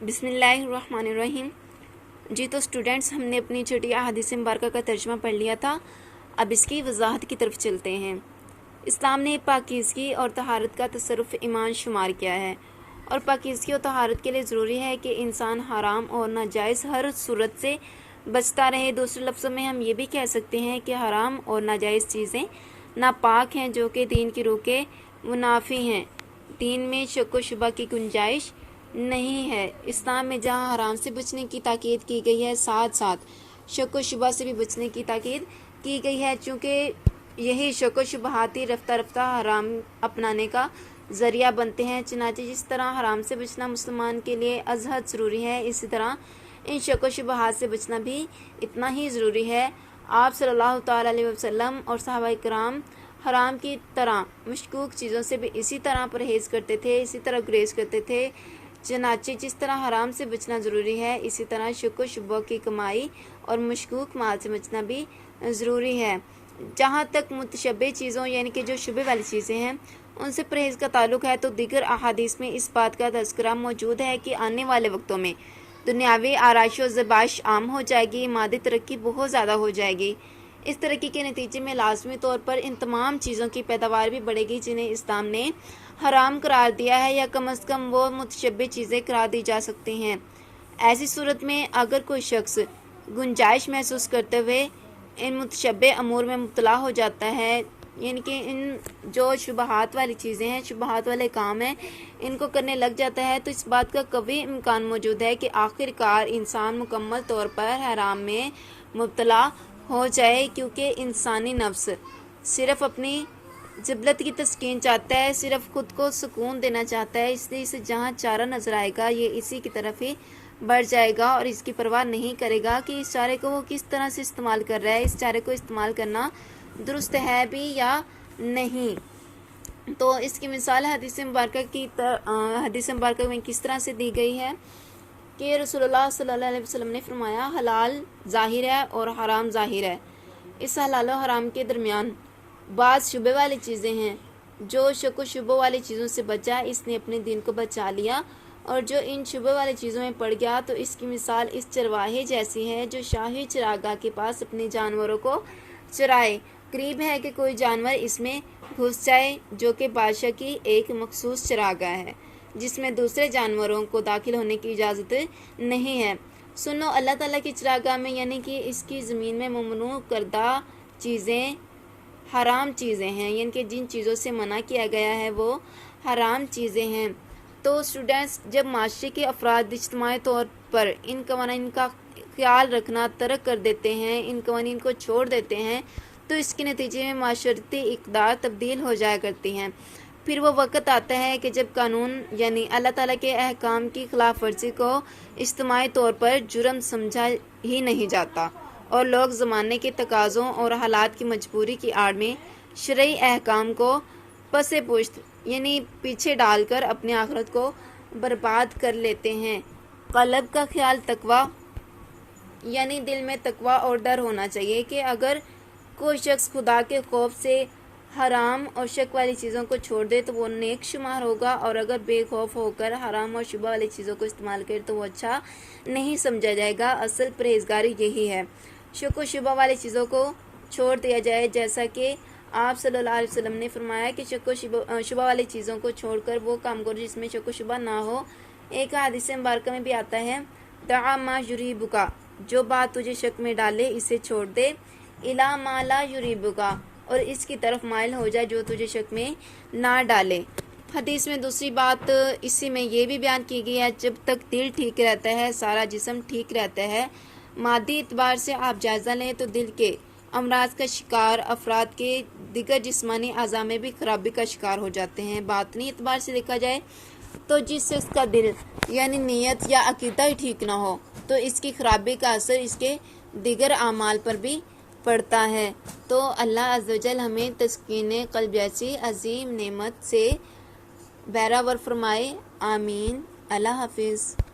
बिस्मिल्लाहिर्रहमानिर्रहीम। जी तो स्टूडेंट्स, हमने अपनी छोटी अहादीस मुबारका का तर्जुमा पढ़ लिया था। अब इसकी वजाहत की तरफ चलते हैं। इस्लाम ने पाकीज़गी और तहारत का तसर्रुफ़ ईमान शुमार किया है, और पाकीज़गी और तहारत के लिए ज़रूरी है कि इंसान हराम और नाजायज़ हर सूरत से बचता रहे। दूसरे लफ्ज़ों में हम ये भी कह सकते हैं कि हराम और नाजायज़ चीज़ें नापाक हैं, जो कि दीन की रूह के मुनाफी हैं। दीन में शक व शुबा की गुंजाइश नहीं है। इस्लाम में जहाँ हराम से बचने की ताकीद की गई है, साथ साथ शक व शुबा से भी बचने की ताकीद की गई है, चूँकि यही शक व शुबहात ही रफ्ता रफ्ता हराम अपनाने का ज़रिया बनते हैं। चनाचे जिस तरह हराम से बचना मुसलमान के लिए अज़हद ज़रूरी है, इसी तरह इन शक व शुबहात से बचना भी इतना ही ज़रूरी है। आप सल्लल्लाहु तआला अलैहि वसल्लम और सहाबा किराम हराम की तरह मशकूक चीज़ों से भी इसी तरह परहेज़ करते थे, इसी तरह गुरेज करते थे। चनाचे जिस तरह हराम से बचना ज़रूरी है, इसी तरह शक व शुबा की कमाई और मशकूक माल से बचना भी ज़रूरी है। जहाँ तक मुतशब्बे चीज़ों यानी कि जो शुबे वाली चीज़ें हैं उनसे परहेज़ का ताल्लुक़ है, तो दीगर अहादीस में इस बात का तज़किरा मौजूद है कि आने वाले वक्तों में दुनियावी आराइश व ज़बाइश आम हो जाएगी, मादी तरक्की बहुत ज़्यादा हो जाएगी। इस तरक्की के नतीजे में लाजमी तौर पर इन तमाम चीज़ों की पैदावार भी बढ़ेगी जिन्हें इस्लाम ने हराम करार दिया है, या कम अज़ कम वो मुतशब्बे चीज़ें करार दी जा सकती हैं। ऐसी सूरत में अगर कोई शख्स गुंजाइश महसूस करते हुए इन मुतशब्बे अमूर में मुब्तला हो जाता है, यानी कि इन जो शुबहात वाली चीज़ें हैं, शुबहात वाले काम हैं, इनको करने लग जाता है, तो इस बात का कभी इम्कान मौजूद है कि आखिरकार इंसान मुकम्मल तौर पर हराम में मुब्तला हो जाए, क्योंकि इंसानी नफ्स सिर्फ़ अपनी ज़िबलत की तस्कीन चाहता है, सिर्फ़ ख़ुद को सुकून देना चाहता है। इसलिए इसे जहाँ चारा नज़र आएगा ये इसी की तरफ ही बढ़ जाएगा और इसकी परवाह नहीं करेगा कि इस चारे को वो किस तरह से इस्तेमाल कर रहा है, इस चारे को इस्तेमाल करना दुरुस्त है भी या नहीं। तो इसकी मिसाल हदीस मुबारक में किस तरह से दी गई है कि रसूलुल्लाह सल्लल्लाहु अलैहि वसल्लम ने फरमाया, हलाल ज़ाहिर है और हराम ज़ाहिर है। इस हलाल और हराम के दरमियान बाज़ शुबे वाली चीज़ें हैं। जो शक व शुबो वाली चीज़ों से बचा, इसने अपने दीन को बचा लिया, और जो इन शुबे वाली चीज़ों में पड़ गया, तो इसकी मिसाल इस चरवाहे जैसी है जो शाही चरागाह के पास अपने जानवरों को चराए। करीब है कि कोई जानवर इसमें घुस जाए, जो कि बादशाह की एक मखसूस चरागाह है जिसमें दूसरे जानवरों को दाखिल होने की इजाज़त नहीं है। सुनो, अल्लाह ताला की चरागाह में यानी कि इसकी ज़मीन में ममनू करदा चीज़ें हराम चीज़ें हैं, यानी कि जिन चीज़ों से मना किया गया है वो हराम चीज़ें हैं। तो स्टूडेंट्स, जब माशरे के अफराद इज्तिमाई तौर पर इन कवानीन का ख्याल रखना तर्क कर देते हैं, इन कवानीन को छोड़ देते हैं, तो इसके नतीजे में माशरती इक़दार तब्दील हो जाया करती हैं। फिर वो वक्त आता है कि जब कानून यानी अल्लाह ताला के अहकाम की खिलाफ वर्जी को इज्तिमाई तौर पर जुर्म समझा ही नहीं जाता, और लोग ज़माने के तकाज़ों और हालात की मजबूरी की आड़ में शरई अहकाम को पसे पुश्त यानी पीछे डालकर अपनी आखिरत को बर्बाद कर लेते हैं। क़ल्ब का ख्याल तकवा यानी दिल में तकवा और डर होना चाहिए कि अगर कोई शख्स खुदा के खौफ से हराम और शक वाली चीज़ों को छोड़ दे तो वो नेक शुमार होगा, और अगर बेखौफ होकर हराम और शुबा वाली चीज़ों को इस्तेमाल करे तो वो अच्छा नहीं समझा जाएगा। असल परहेज़गारी यही है, शक व शुबा वाली चीज़ों को छोड़ दिया जाए, जैसा कि आप सल्लल्लाहु अलैहि वसल्लम ने फरमाया कि शक व शुबा वाली चीज़ों को छोड़कर वो काम करो जिसमें शक व शुबा ना हो। एक हदीस मुबारक में भी आता है, दआ मा युरीबुका, जो बात तुझे शक में डाले इसे छोड़ दे, इला मा ला युरीबुका, और इसकी तरफ माइल हो जाए जो तुझे शक में ना डाले। हदीस में दूसरी बात इसी में ये भी बयान की गई है, जब तक दिल ठीक रहता है सारा जिस्म ठीक रहता है। मादी एतबार से आप जायज़ा लें तो दिल के अमराज का शिकार अफराद के दिगर जिस्मानी अज़ा में भी खराबी का शिकार हो जाते हैं। बातनी एतबार से देखा जाए तो जिस शख्स का दिल यानी नीयत या अकीदा ही ठीक ना हो, तो इसकी खराबी का असर इसके दिगर आमाल पर भी पड़ता है। तो अल्लाह अज़्ज़ व जल हमें तस्कीन क़ल्ब जैसी अजीम नेमत से बहरावर फरमाए। आमीन। अल्लाह हाफिज़।